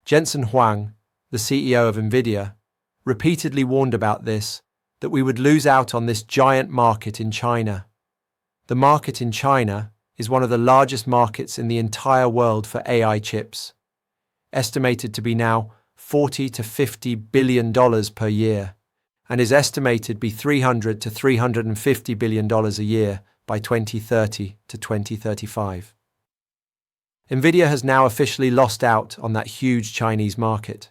Jensen Huang, the CEO of NVIDIA, repeatedly warned about this, that we would lose out on this giant market in China. The market in China is one of the largest markets in the entire world for AI chips, estimated to be now $40 to $50 billion per year, and is estimated to be $300 to $350 billion a year by 2030 to 2035. NVIDIA has now officially lost out on that huge Chinese market.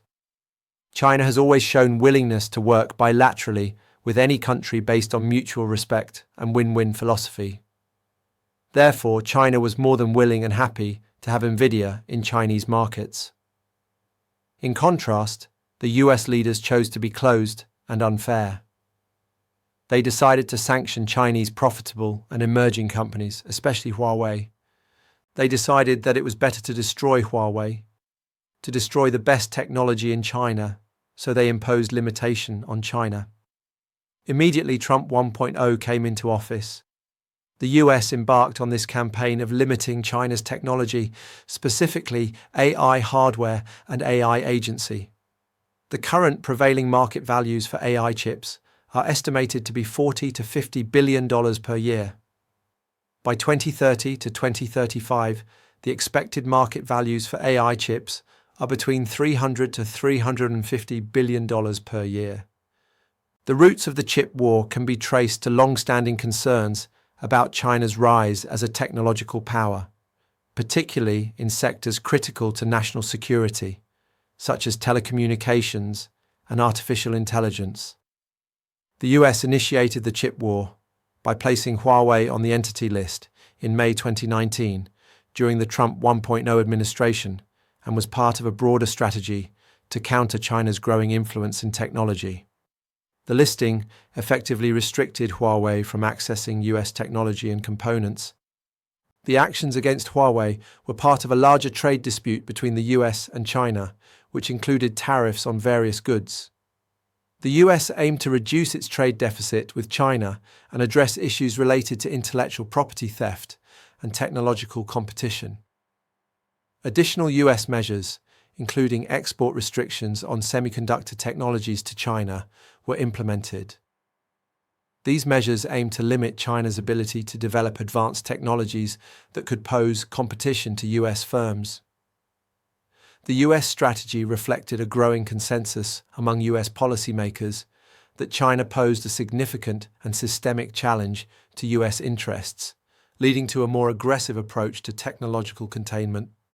China has always shown willingness to work bilaterally with any country based on mutual respect and win-win philosophy. Therefore, China was more than willing and happy to have NVIDIA in Chinese markets. In contrast, the US leaders chose to be closed and unfair. They decided to sanction Chinese profitable and emerging companies, especially Huawei. They decided that it was better to destroy Huawei, to destroy the best technology in China, so they imposed limitation on China. Immediately, Trump 1.0 came into office. The US embarked on this campaign of limiting China's technology, specifically AI hardware and AI agency. The current prevailing market values for AI chips are estimated to be $40 to $50 billion per year. By 2030 to 2035, the expected market values for AI chips are between $300 to $350 billion per year. The roots of the chip war can be traced to long-standing concerns about China's rise as a technological power, particularly in sectors critical to national security, such as telecommunications and artificial intelligence. The US initiated the chip war by placing Huawei on the Entity List in May 2019 during the Trump 1.0 administration and was part of a broader strategy to counter China's growing influence in technology. The listing effectively restricted Huawei from accessing US technology and components. The actions against Huawei were part of a larger trade dispute between the US and China, which included tariffs on various goods. The US aimed to reduce its trade deficit with China and address issues related to intellectual property theft and technological competition. Additional US measures, including export restrictions on semiconductor technologies to China, were implemented. These measures aim to limit China's ability to develop advanced technologies that could pose competition to US firms. The US strategy reflected a growing consensus among US policymakers that China posed a significant and systemic challenge to US interests, leading to a more aggressive approach to technological containment.